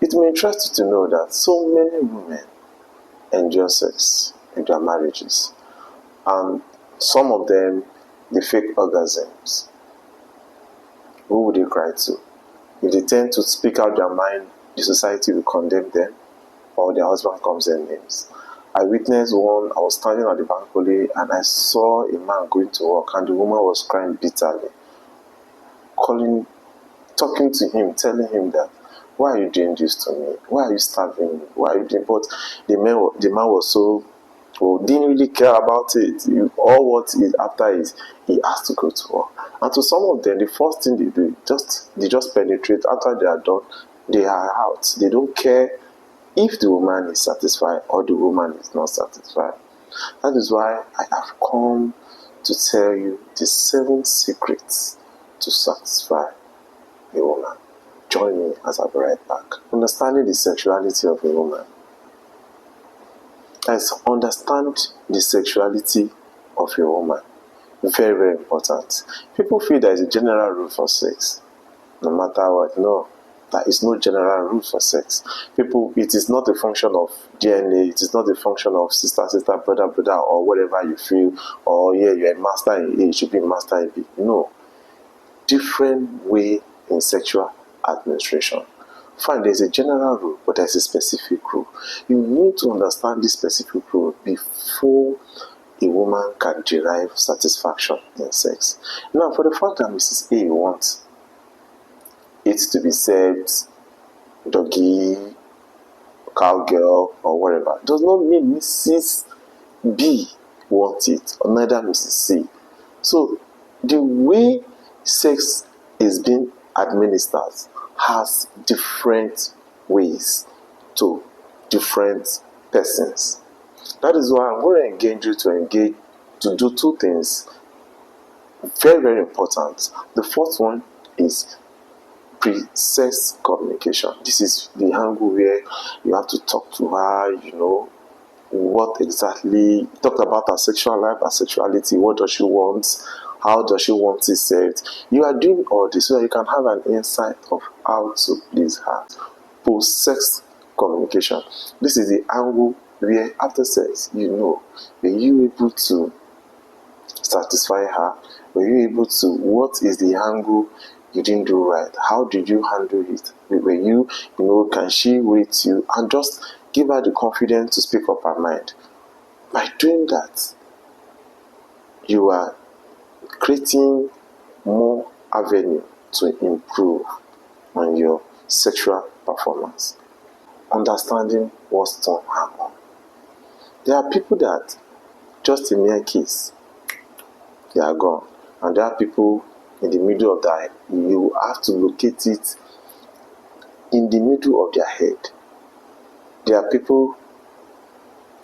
It may interest you to know that so many women enjoy sex in their marriages, and some of them, they fake orgasms. Who would they cry to? If they tend to speak out their mind, the society will condemn them, or their husband comes in names. I witnessed one. I was standing at the balcony and I saw a man going to work, and the woman was crying bitterly, talking to him, telling him that, why are you doing this to me? Why are you starving me? Why are you doing? But the man was so, well, didn't really care about it. All what is after is he has to go to work. And to some of them, the first thing they do, they just penetrate. After they are done, they are out. They don't care if the woman is satisfied or the woman is not satisfied. That is why I have come to tell you the 7 secrets to satisfy a woman. Join me as I be right back. Understanding the sexuality of a woman. Let's understand the sexuality of a woman. Very, very important. People feel there is a general rule for sex. No matter what, no. There is no general rule for sex. It is not a function of DNA. It is not a function of sister, brother, or whatever you feel. Or yeah, you're a master in A, you should be a master in B. No. Different way in sexual administration. Fine, there's a general rule, but there's a specific rule. You need to understand this specific rule before a woman can derive satisfaction in sex. Now, for the fact that Mrs. A wants it to be served doggy, cowgirl, or whatever, does not mean Mrs. B wants it, or neither Mrs. C. So, the way sex is being administered has different ways to different persons. That is why I'm going to engage you to do 2 things. Very, very important. The first one is pre-sex communication. This is the angle where you have to talk to her, what exactly, talk about her sexual life, her sexuality, what does she want, how does she want it served. You are doing all this so that you can have an insight of how to please her. Post-sex communication. This is the angle where after sex, were you able to satisfy her? Were you able to, what is the angle you didn't do right? How did you handle it? Were you, can she rate you? And just give her the confidence to speak up her mind. By doing that, you are creating more avenue to improve on your sexual performance. Understanding what's turn her on. There are people that just a mere kiss, they are gone. And there are people in the middle of that, you have to locate it in the middle of their head. There are people,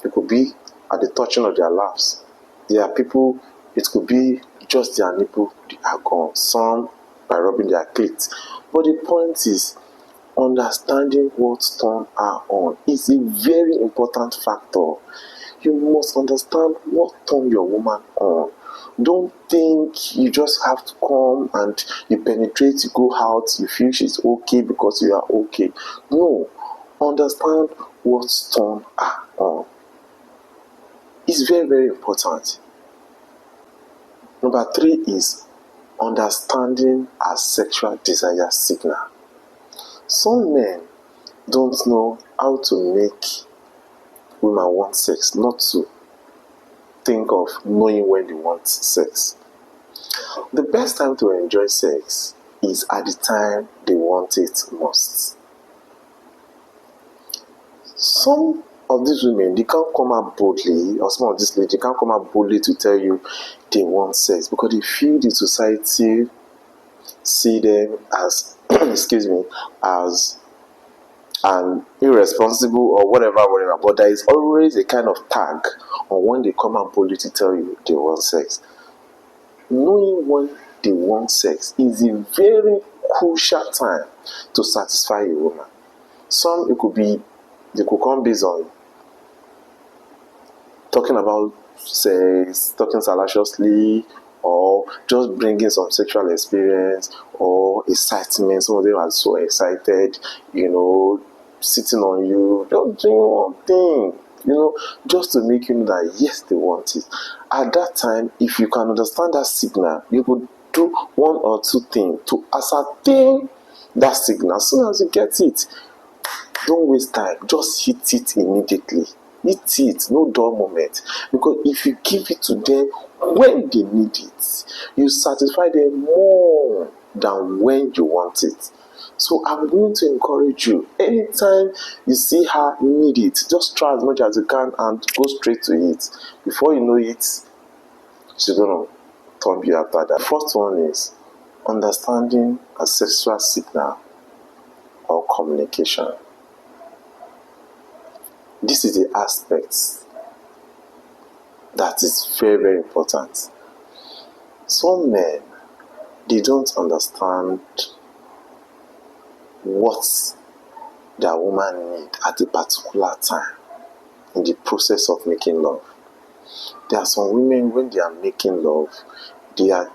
it could be at the touching of their laps. There are people, it could be just their nipple, they are gone. Some by rubbing their clit. But the point is, understanding what turn her on is a very important factor. You must understand what turn your woman on. Don't think you just have to come and you penetrate, you go out, you feel she's okay because you are okay. No. Understand what turn her on. It's very, very important. Number 3 is understanding her sexual desire signal. Some men don't know how to make women want sex, not to think of knowing when they want sex. The best time to enjoy sex is at the time they want it most. Some of these women, they can't come out boldly, or some of these ladies, they can't come out boldly to tell you they want sex because they feel the society see them as, as an irresponsible or whatever. But there is always a kind of tag on when they come out boldly to tell you they want sex. Knowing when they want sex is a very crucial time to satisfy a woman. Some, they could come based on talking about sex, talking salaciously, or just bringing some sexual experience or excitement. Some of them are so excited, sitting on you, just doing one thing, just to make you know that yes, they want it. At that time, if you can understand that signal, you could do one or two things to ascertain that signal. As soon as you get it, don't waste time, just hit it immediately. Hit it, no dull moment. Because if you give it to them when they need it, you satisfy them more than when you want it. So I'm going to encourage you, anytime you see her need it, just try as much as you can and go straight to it. Before you know it, she's going to turn you after that. First one is understanding a sexual signal or communication. This is the aspect that is very, very important. Some men, they don't understand what their woman need at a particular time in the process of making love. There are some women, when they are making love, they are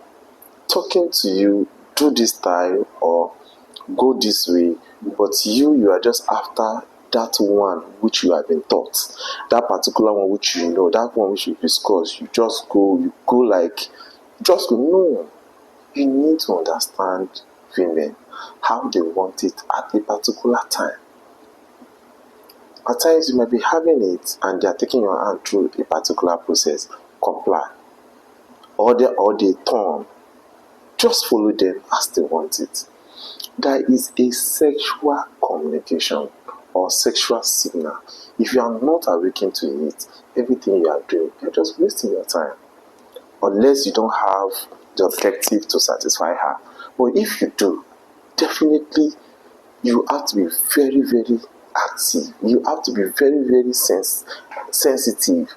talking to you, do this style or go this way, but you are just after that one which you have been taught, that particular one which you know, that one which you discuss. You just go, no. You need to understand women, how they want it at a particular time. At times you might be having it and they are taking your hand through a particular process. Comply. Or they turn. Just follow them as they want it. There is a sexual communication or sexual signal. If you are not awakened to it, everything you are doing, you're just wasting your time. Unless you don't have the objective to satisfy her. But if you do, definitely you have to be very, very active. You have to be very, very sensitive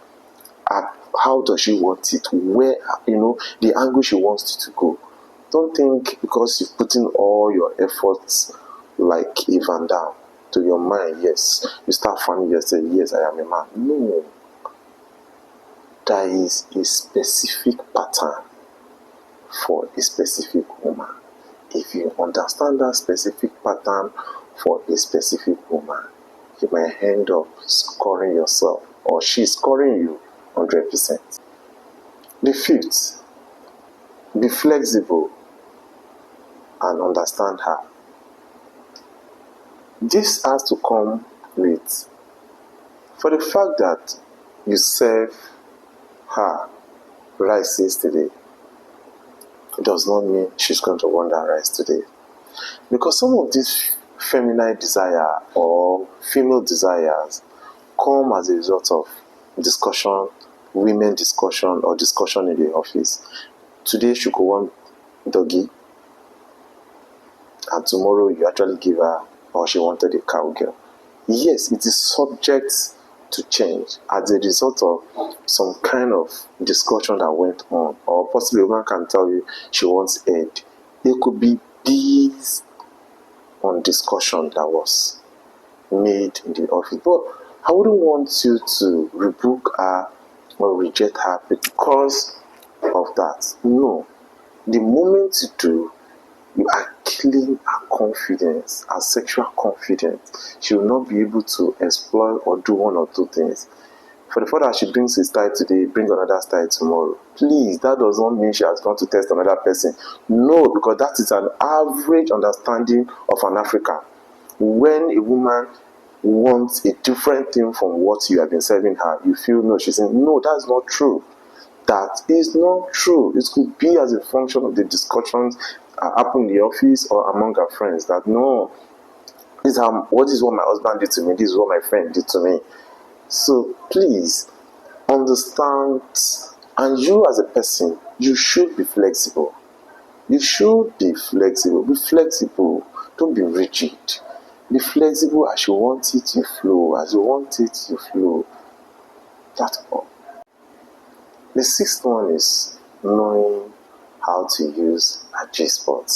at how does she want it, where, the angle she wants it to go. Don't think because you're putting all your efforts like a Van Damme to your mind, yes, you start finding yourself, yes, I am a man. No. There is a specific pattern for a specific woman. If you understand that specific pattern for a specific woman, you might end up scoring yourself, or she's scoring you 100%. The fifth, be flexible and understand her. This has to come with, for the fact that you serve her rice yesterday, it does not mean she's going to want that rice today. Because some of these feminine desire or female desires come as a result of discussion, women discussion, or discussion in the office. Today she could want doggy, and tomorrow you actually give her, or she wanted a cowgirl. Yes, it is subject to change as a result of some kind of discussion that went on, or possibly a woman can tell you she wants head. There could be based on discussion that was made in the office. But I wouldn't want you to rebuke her or reject her because of that. No. The moment you do, you are killing her confidence, her sexual confidence. She will not be able to exploit or do one or two things. For the fact that she brings a style today, bring another style tomorrow. Please, that does not mean she has gone to test another person. No, because that is an average understanding of an African. When a woman wants a different thing from what you have been serving her, you feel no, she's saying, no, that's not true. That is not true. It could be as a function of the discussions happen in the office or among her friends that no, what is what my husband did to me, this is what my friend did to me. So please understand, and you as a person, you should be flexible. You should be flexible. Be flexible. Don't be rigid. Be flexible. As you want it, you flow. As you want it, you flow. That's all. The sixth one is knowing how to use a G-spot.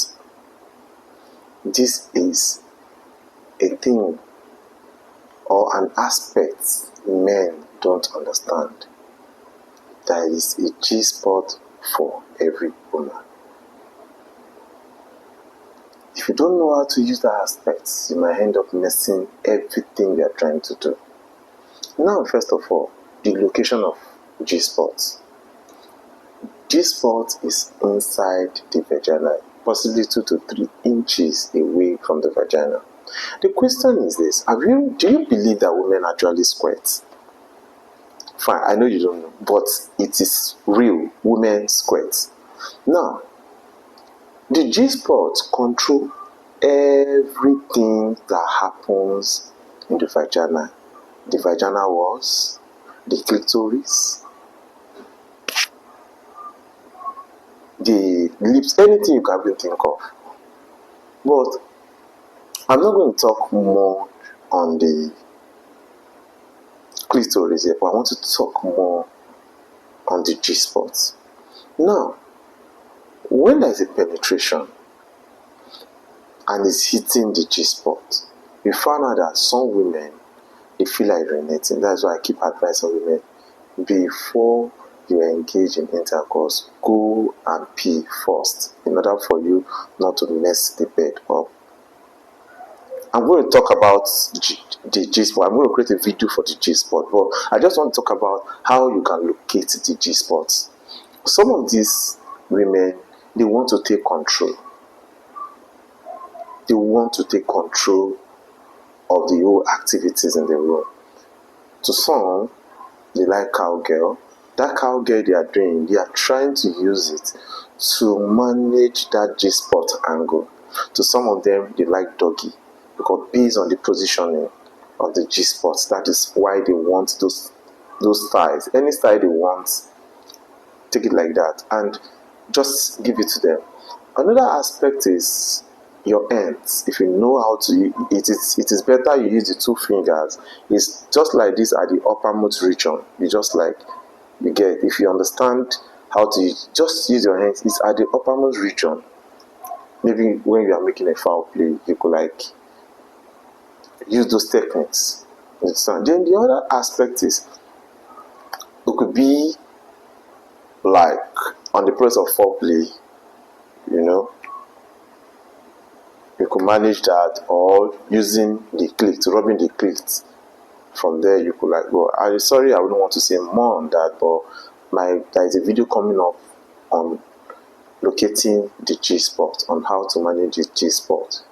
This is a thing or an aspect men don't understand. There is a G-spot for every woman. If you don't know how to use that aspect, you might end up messing everything you are trying to do. Now, first of all, the location of G-spot. G-spot is inside the vagina, possibly 2 to 3 inches away from the vagina. The question is this: do you believe that women actually squirt? Fine, I know you don't know, but it is real. Women squirt. Now, the G-spot control everything that happens in the vagina. The vaginal walls, the clitoris, the lips, anything you can even think of. But I'm not going to talk more on the clitoris here, but I want to talk more on the G-spot. Now, when there is a penetration and it's hitting the G-spot, we found out that some women, they feel like urinating. That's why I keep advising women, before you engage in intercourse, go and pee first, in order for you not to mess the bed up. I'm going to talk about the G-spot. I'm going to create a video for the G-spot, but I just want to talk about how you can locate the G-spots. Some of these women, they want to take control. They want to take control of the whole activities in the room. To some, they like cowgirl. That cowgirl they are doing, they are trying to use it to manage that G-spot angle. To some of them, they like doggy, because based on the positioning of the G-spots, that is why they want those styles. Any style they want, take it like that, and just give it to them. Another aspect is your ends. If you know how to, it is better you use the 2 fingers. It's just like this at the uppermost region. You just like, you get, if you understand how to just use your hands, it's at the uppermost region. Maybe when you are making a foul play, you could like use those techniques. Then the other aspect is, it could be like on the process of foreplay, you know, you could manage that, or using the clit, rubbing the clit. From there, you could like go. I'm sorry, I wouldn't want to say more on that, but there is a video coming up on locating the G-spot, on how to manage the G-spot.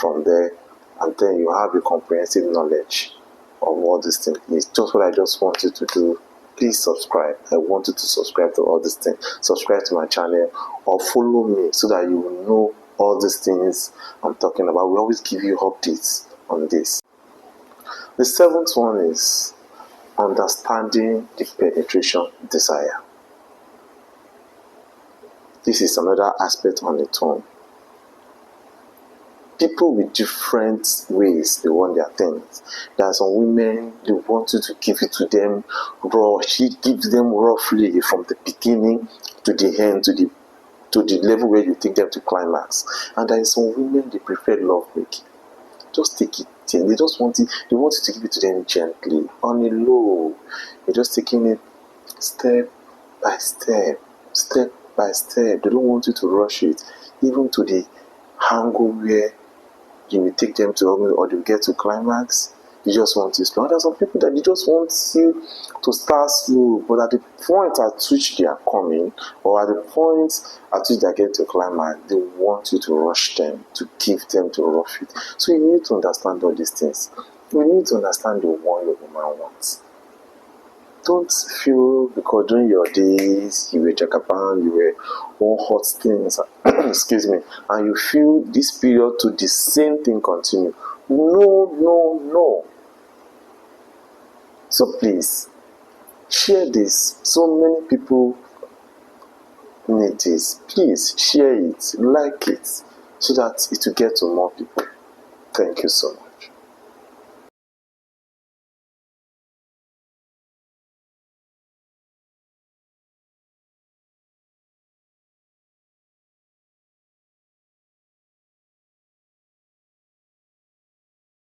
From there, and then you have a comprehensive knowledge of what this thing is. Just what I just want you to do. Please subscribe. I want you to subscribe to all these things. Subscribe to my channel or follow me so that you will know all these things I'm talking about. We always give you updates on this. The 7th one is understanding the penetration desire. This is another aspect on its own. People with different ways they want their things. There are some women, they want you to give it to them raw. She gives them roughly from the beginning to the end, to the level where you take them to climax. And there are some women, they prefer love making. Just take it in. They just want it. They want you to give it to them gently, on a low. You're just taking it step by step, step by step. They don't want you to rush it, even to the angle where you will take them to, or they get to climax. You just want to slow. There are some people that they just want you to start slow, but at the point at which they are coming, or at the point at which they get to climax, they want you to rush them, to give them, to rush it. So you need to understand all these things. You need to understand the one your woman wants. Don't feel because during your days you were jagaban, you were all hot things, excuse me, and you feel this period to the same thing continue. No. So please, share this. So many people need this. Please share it, like it, so that it will get to more people. Thank you so much.